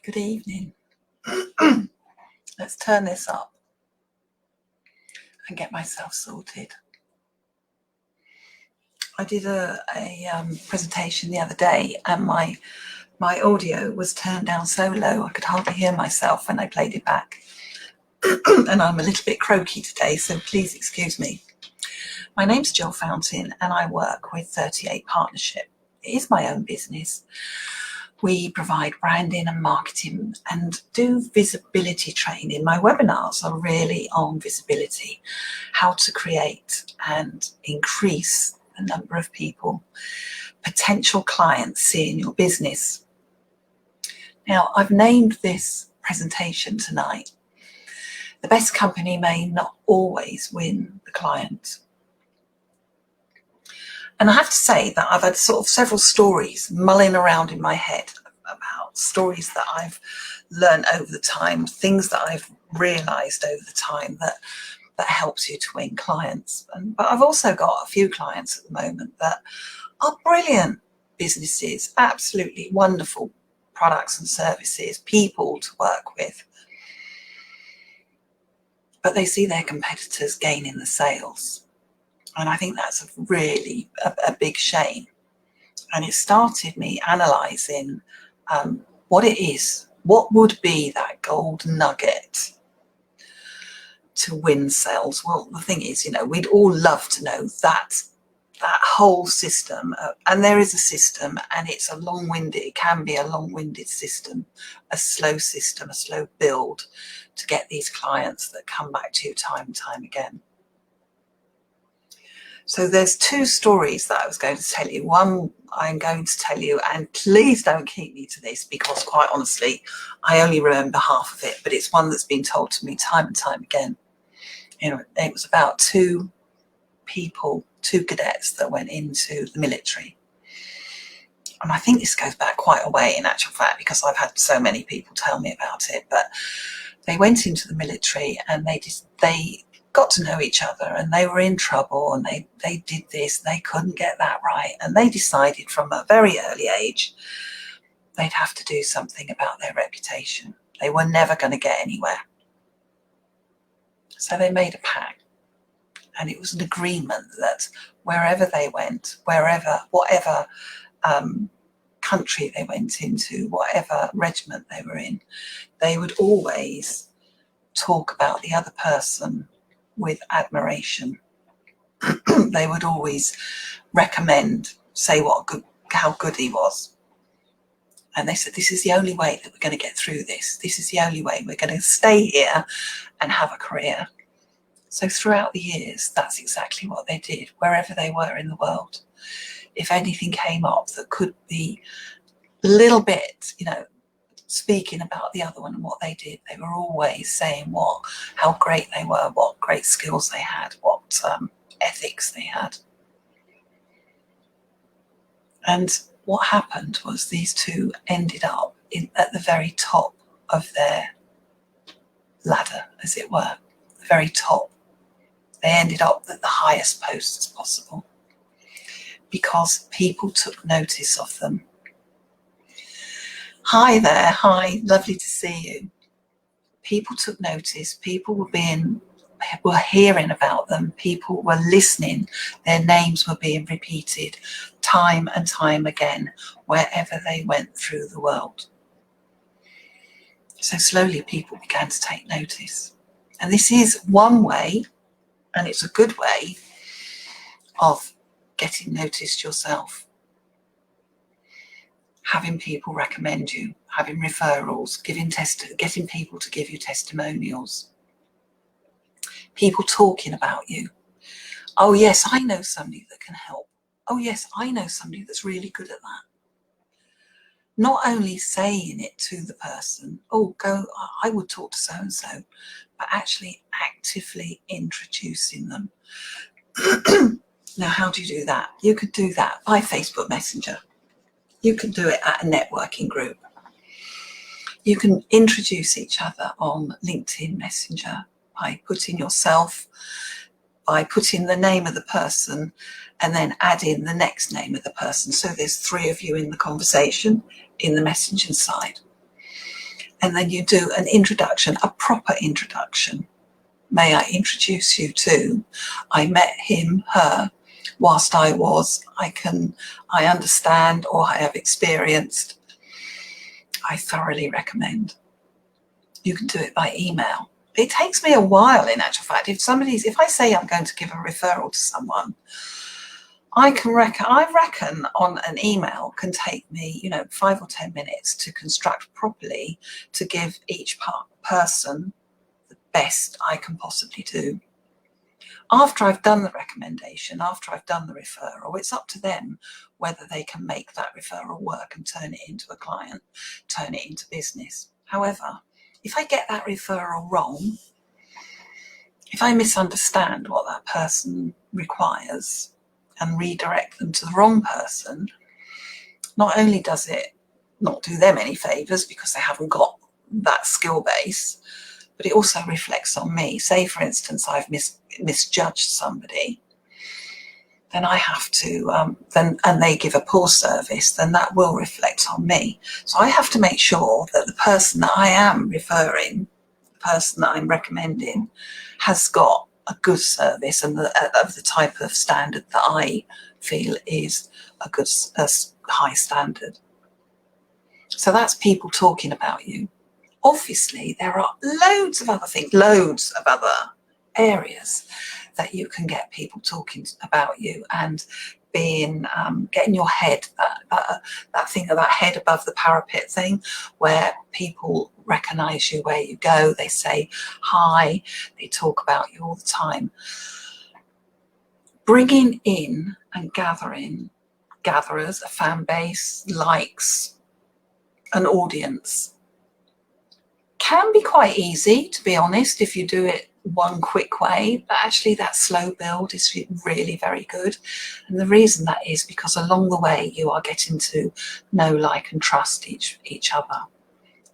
Good evening. Let's turn this up and get myself sorted. I did a presentation the other day and my audio was turned down so low I could hardly hear myself when I played it back. And I'm a little bit croaky today, so please excuse me. My name's Gill Fountain and I work with 38 Partnership. It is my own business. We provide branding and marketing and do visibility training. My webinars are really on visibility, how to create and increase the number of people, potential clients seeing your business. Now, I've named this presentation tonight, The Best Company May Not Always Win the Client. And I have to say that I've had sort of several stories mulling around in my head about stories that I've learned over the time, things that I've realised over the time that helps you to win clients. But I've also got a few clients at the moment that are brilliant businesses, absolutely wonderful products and services, people to work with. But they see their competitors gaining the sales. And I think that's really a big shame. And it started me analysing what it is, what would be that gold nugget to win sales. Well, the thing is, we'd all love to know that whole system, and there is a system, and it's it can be a long-winded system, a slow system, a slow build to get these clients that come back to you time and time again. So there's two stories that I was going to tell you. One I'm going to tell you, and please don't keep me to this because quite honestly, I only remember half of it, but it's one that's been told to me time and time again. It was about two cadets that went into the military. And I think this goes back quite a way in actual fact, because I've had so many people tell me about it, but they went into the military and they got to know each other and they were in trouble and they did this, they couldn't get that right, and they decided from a very early age they'd have to do something about their reputation. They were never going to get anywhere. So they made a pact, and it was an agreement that wherever they went, whatever country they went into, whatever regiment they were in, they would always talk about the other person with admiration. They would always recommend, say how good he was. And they said, this is the only way that we're going to get through this. This is the only way we're going to stay here and have a career. So throughout the years, that's exactly what they did, wherever they were in the world. If anything came up that could be a little bit, speaking about the other one and what they did, they were always saying how great they were, what great skills they had, what ethics they had. And what happened was these two ended up at the very top of their ladder, as it were, the very top. They ended up at the highest post as possible because people took notice of them. Hi there, hi, lovely to see you. People took notice, people were hearing about them, people were listening, their names were being repeated time and time again wherever they went through the world. So slowly people began to take notice. And this is one way, and it's a good way, of getting noticed yourself. Having people recommend you, having referrals, getting people to give you testimonials, people talking about you. Oh yes, I know somebody that can help. Oh yes, I know somebody that's really good at that. Not only saying it to the person, I would talk to so-and-so, but actually actively introducing them. Now, how do you do that? You could do that by Facebook Messenger. You can do it at a networking group. You can introduce each other on LinkedIn Messenger by putting the name of the person and then add in the next name of the person. So there's three of you in the conversation in the messaging side. And then you do an introduction, a proper introduction. May I introduce you to, I met him, her, whilst I understand, or I have experienced. I thoroughly recommend. You can do it by email. It takes me a while, in actual fact. If I say I'm going to give a referral to someone, I reckon on an email can take me, 5 or 10 minutes to construct properly, to give each person the best I can possibly do. After I've done the recommendation, after I've done the referral, it's up to them whether they can make that referral work and turn it into a client, turn it into business. However, if I get that referral wrong, if I misunderstand what that person requires and redirect them to the wrong person, not only does it not do them any favours because they haven't got that skill base, but it also reflects on me. Say, for instance, I've misjudged somebody, then I have to, and they give a poor service, then that will reflect on me. So I have to make sure that the person that I am referring, the person that I'm recommending, has got a good service and of the type of standard that I feel is a high standard. So that's people talking about you. Obviously, there are loads of other things, loads of other areas that you can get people talking about you and getting your head, that thing of that head above the parapet thing, where people recognize you where you go, they say hi, they talk about you all the time. Bringing in and gatherers, a fan base, likes, an audience can be quite easy, to be honest, if you do it one quick way, but actually that slow build is really very good. And the reason that is because along the way you are getting to know, like, and trust each other.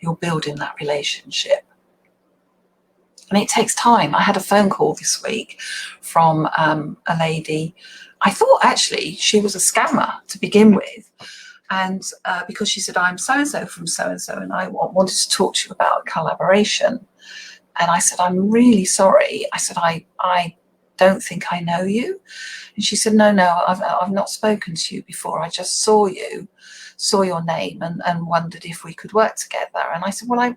You're building that relationship. And it takes time. I had a phone call this week from a lady. I thought actually she was a scammer to begin with. And because she said, I'm so-and-so from so-and-so, and I wanted to talk to you about collaboration. And I said, I'm really sorry. I said, I don't think I know you. And she said, no, I've not spoken to you before. I just saw your name and wondered if we could work together. And I said, well, I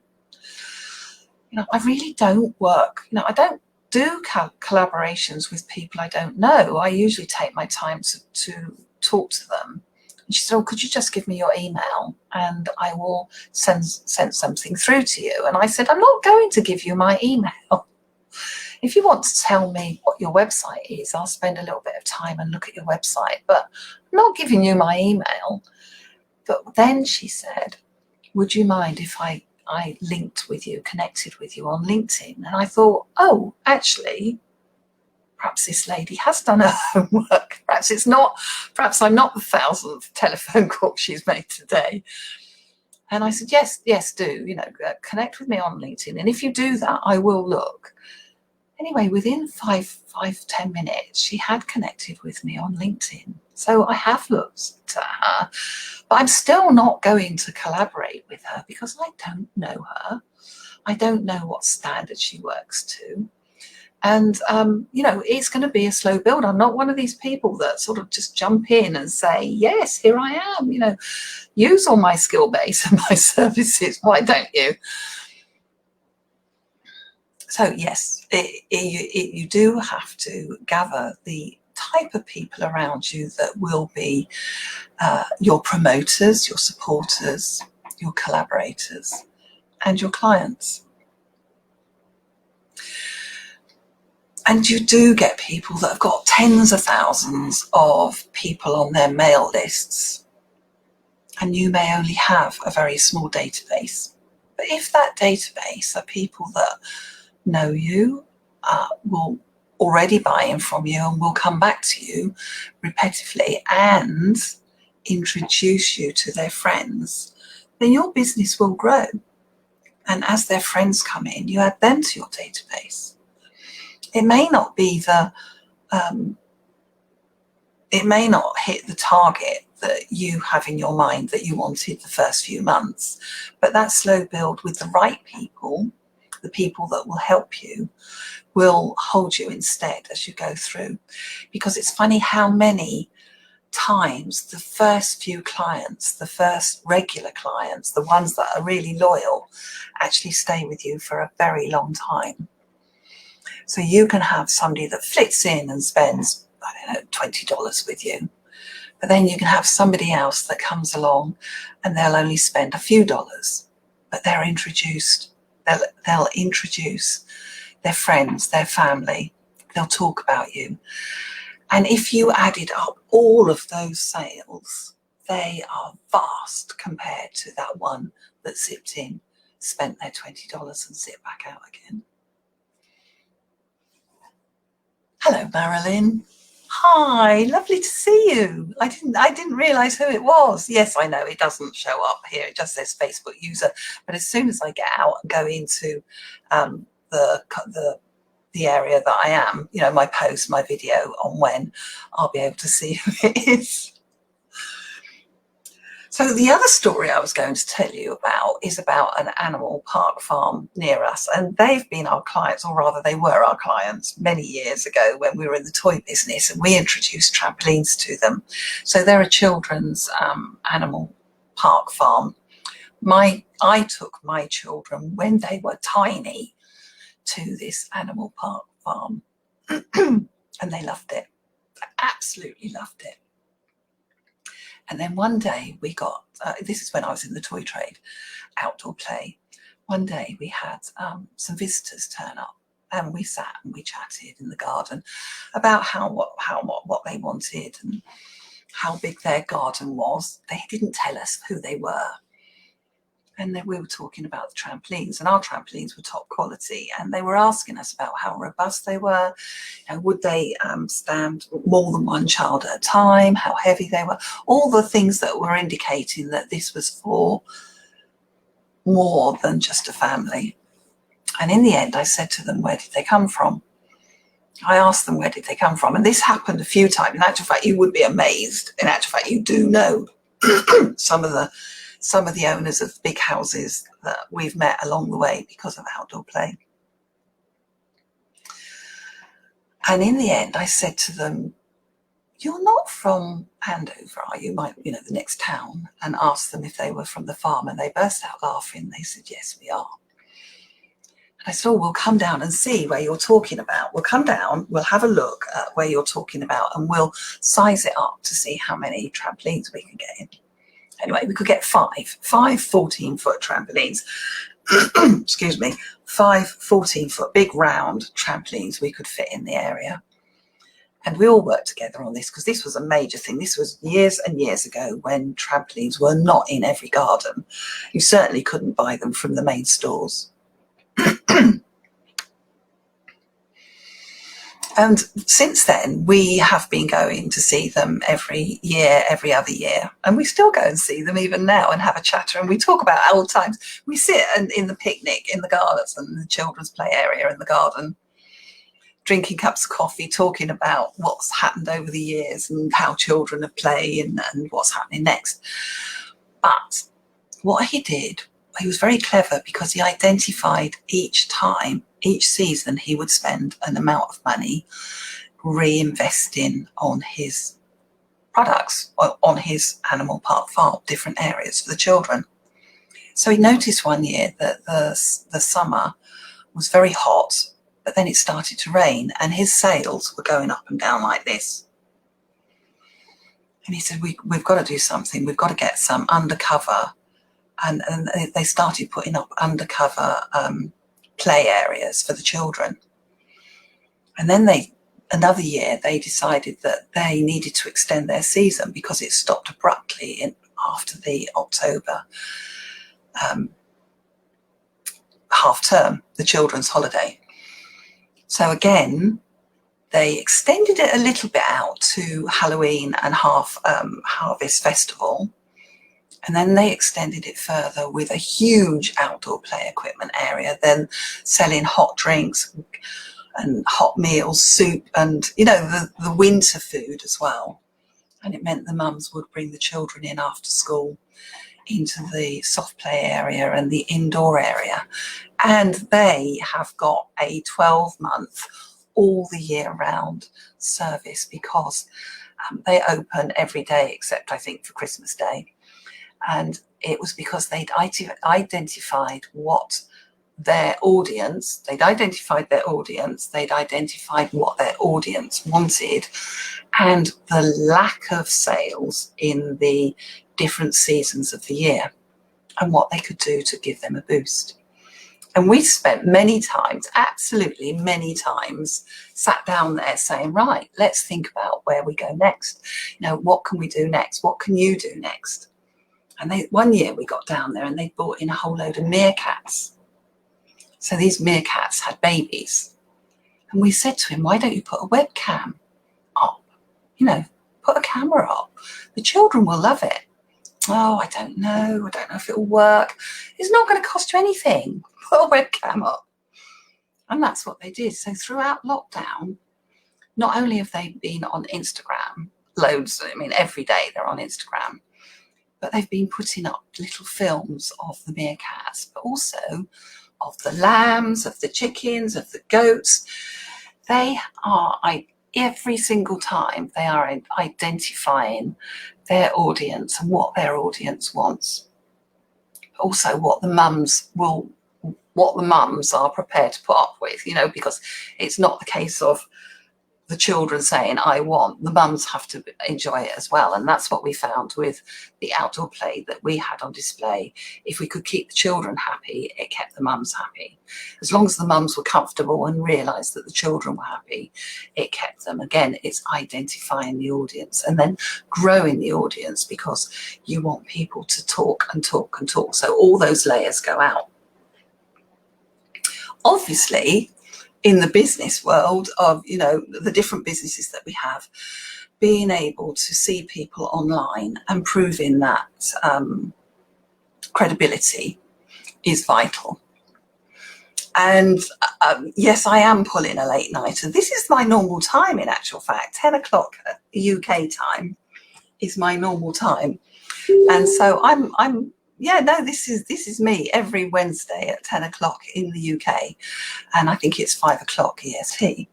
really don't work. I don't do collaborations with people I don't know. I usually take my time to talk to them. And she said, oh, could you just give me your email and I will send something through to you? And I said, I'm not going to give you my email. If you want to tell me what your website is, I'll spend a little bit of time and look at your website, but I'm not giving you my email. But then she said, would you mind if I linked with you, connected with you on LinkedIn? And I thought, oh, actually, perhaps this lady has done her homework. Perhaps I'm not the 1,000th telephone call she's made today. And I said, yes, do, connect with me on LinkedIn. And if you do that, I will look. Anyway, within 5-10 minutes, she had connected with me on LinkedIn. So I have looked at her, but I'm still not going to collaborate with her because I don't know her. I don't know what standard she works to. And, it's going to be a slow build. I'm not one of these people that sort of just jump in and say, yes, here I am, use all my skill base and my services. Why don't you? So, yes, you do have to gather the type of people around you that will be your promoters, your supporters, your collaborators, and your clients. And you do get people that have got tens of thousands of people on their mail lists, and you may only have a very small database. But if that database are people that know you, will already buy in from you and will come back to you repetitively and introduce you to their friends, then your business will grow. And as their friends come in, you add them to your database. It may not be it may not hit the target that you have in your mind that you wanted the first few months. But that slow build with the right people, the people that will help you, will hold you instead as you go through. Because it's funny how many times the first few clients, the first regular clients, the ones that are really loyal, actually stay with you for a very long time. So you can have somebody that flits in and spends, I don't know, $20 with you. But then you can have somebody else that comes along and they'll only spend a few dollars, but they'll introduce their friends, their family, they'll talk about you. And if you added up all of those sales, they are vast compared to that one that zipped in, spent their $20 and zipped back out again. Hello, Marilyn. Hi, lovely to see you. I didn't realise who it was. Yes, I know it doesn't show up here. It just says Facebook user. But as soon as I get out and go into the area that I am, you know, my post, my video on when, I'll be able to see who it is. So the other story I was going to tell you about is about an animal park farm near us, and they've been our clients, or rather they were our clients many years ago when we were in the toy business, and we introduced trampolines to them. So they're a children's animal park farm. I took my children when they were tiny to this animal park farm and they loved it. They absolutely loved it. And then one day we got, this is when I was in the toy trade, outdoor play. One day we had some visitors turn up, and we sat and we chatted in the garden about what they wanted and how big their garden was. They didn't tell us who they were. And then we were talking about the trampolines, and our trampolines were top quality. And they were asking us about how robust they were. You know, would they stand more than one child at a time? How heavy they were? All the things that were indicating that this was for more than just a family. And in the end, I said to them, where did they come from? I asked them, where did they come from? And this happened a few times. In actual fact, you would be amazed. In actual fact, you do know some of the owners of big houses that we've met along the way because of outdoor play. And in the end, I said to them, you're not from Andover, are you? You know, the next town. And asked them if they were from the farm, and they burst out laughing. They said, yes, we are. And I said, oh, we'll come down and see where you're talking about. We'll come down, we'll have a look at where you're talking about, and we'll size it up to see how many trampolines we can get in. Anyway, we could get five 14-foot trampolines. Excuse me, 5 14-foot big round trampolines we could fit in the area. And we all worked together on this because this was a major thing. This was years and years ago when trampolines were not in every garden. You certainly couldn't buy them from the main stores. And since then, we have been going to see them every year, every other year. And we still go and see them even now and have a chatter. And we talk about old times. We sit in the picnic in the gardens and the children's play area in the garden, drinking cups of coffee, talking about what's happened over the years and how children have played and what's happening next. But what he did, he was very clever because he identified each time, each season, he would spend an amount of money reinvesting on his products, on his animal park farm, different areas for the children. So he noticed one year that the summer was very hot, but then it started to rain and his sales were going up and down like this. And he said, we've got to do something. We've got to get some undercover. And they started putting up undercover play areas for the children. And then another year, they decided that they needed to extend their season because it stopped abruptly after the October half term, the children's holiday. So again, they extended it a little bit out to Halloween and Harvest Festival. And then they extended it further with a huge outdoor play equipment area, then selling hot drinks and hot meals, soup, and, you know, the winter food as well. And it meant the mums would bring the children in after school into the soft play area and the indoor area. And they have got a 12-month, all the year round service because they open every day except I think for Christmas Day. And it was because they'd identified what their audience, they'd identified what their audience wanted, and the lack of sales in the different seasons of the year, and what they could do to give them a boost. And we spent many times, absolutely many times, sat down there saying, right, let's think about where we go next. You know, what can we do next? What can you do next? And one year we got down there and they brought in a whole load of meerkats. So these meerkats had babies. And we said to him, why don't you put a webcam up? You know, put a camera up. The children will love it. Oh, I don't know if it'll work. It's not going to cost you anything. Put a webcam up. And that's what they did. So throughout lockdown, not only have they been on Instagram, loads, I mean, every day they're on Instagram, but they've been putting up little films of the meerkats, but also of the lambs, of the chickens, of the goats. They are, every single time, they are identifying their audience and what their audience wants. Also what the mums are prepared to put up with, you know, because it's not the case of the children saying, I want, the mums have to enjoy it as well. And that's what we found with the outdoor play that we had on display. If we could keep the children happy, it kept the mums happy. As long as the mums were comfortable and realised that the children were happy, it kept them. Again, it's identifying the audience and then growing the audience, because you want people to talk and talk and talk. So all those layers go out. Obviously, in the business world of, you know, the different businesses that we have, being able to see people online and proving that credibility is vital. And yes, I am pulling a late nighter. This is my normal time, in actual fact. 10 o'clock UK time is my normal time. And so yeah, no, this is me every Wednesday at 10 o'clock in the UK, and I think it's 5 o'clock EST.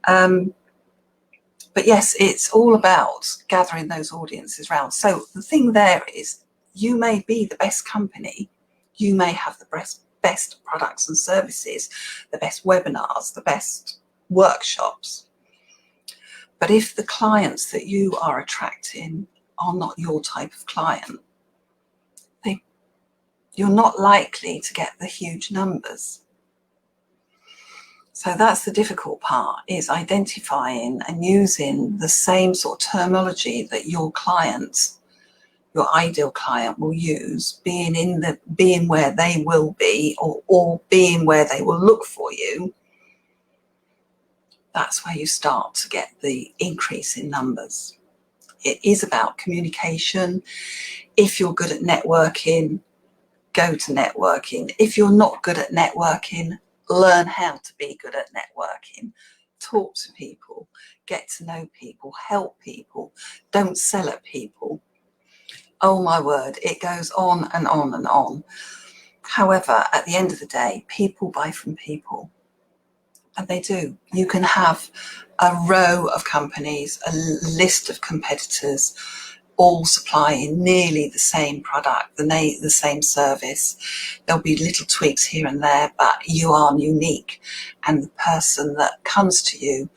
But yes, it's all about gathering those audiences round. So the thing there is, you may be the best company, you may have the best products and services, the best webinars, the best workshops, but if the clients that you are attracting are not your type of client, you're not likely to get the huge numbers. So that's the difficult part, is identifying and using the same sort of terminology that your client, your ideal client, will use, being where they will be, or being where they will look for you. That's where you start to get the increase in numbers. It is about communication. If you're good at networking, go to networking. If you're not good at networking, learn how to be good at networking. Talk to people, get to know people, help people, don't sell at people. Oh my word, it goes on and on and on. However, at the end of the day, people buy from people, and they do. You can have a row of companies, a list of competitors, all supplying nearly the same product, the same service. There'll be little tweaks here and there, but you are unique. And the person that comes to you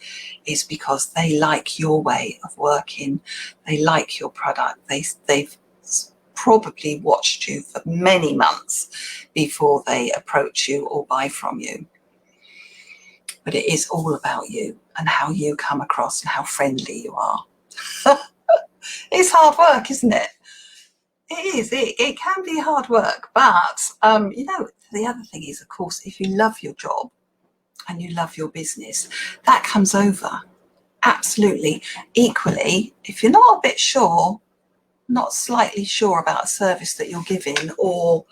is because they like your way of working. They like your product. They've probably watched you for many months before they approach you or buy from you. But it is all about you and how you come across and how friendly you are. It's hard work, isn't it? It is. It can be hard work, but you know, the other thing is, of course, if you love your job and you love your business, that comes over. Absolutely. Equally, if you're not a bit sure, not slightly sure about a service that you're giving, or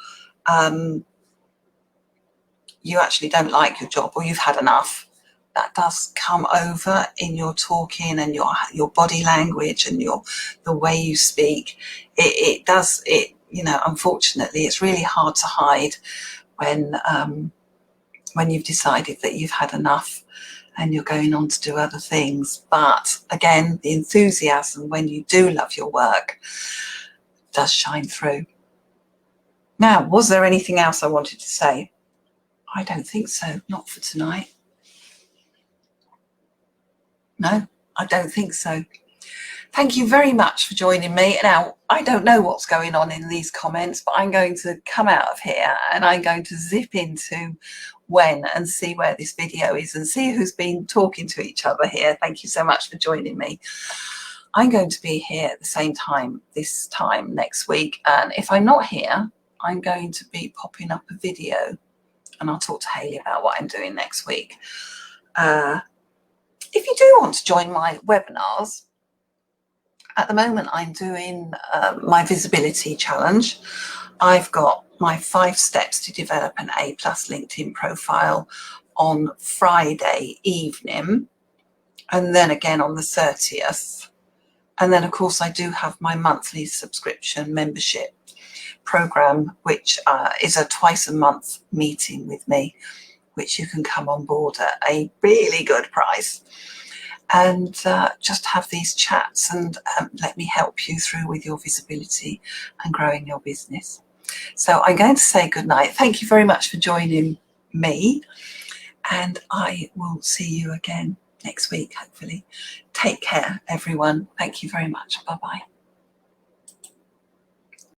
you actually don't like your job, or you've had enough, that does come over in your talking and your body language and the way you speak. It does, you know, unfortunately, it's really hard to hide when you've decided that you've had enough and you're going on to do other things. But again, the enthusiasm when you do love your work does shine through. Now, was there anything else I wanted to say? I don't think so, not for tonight. No, I don't think so. Thank you very much for joining me. Now, I don't know what's going on in these comments, but I'm going to come out of here and I'm going to zip into When and see where this video is and see who's been talking to each other here. Thank you so much for joining me. I'm going to be here at the same time this time next week, and if I'm not here, I'm going to be popping up a video and I'll talk to Hayley about what I'm doing next week. If you do want to join my webinars, at the moment I'm doing my visibility challenge. I've got my 5 steps to develop an A+ LinkedIn profile on Friday evening, and then again on the 30th. And then of course I do have my monthly subscription membership program, which is a twice a month meeting with me, which you can come on board at a really good price and just have these chats and let me help you through with your visibility and growing your business. So I'm going to say good night. Thank you very much for joining me, and I will see you again next week, hopefully. Take care, everyone. Thank you very much. Bye-bye.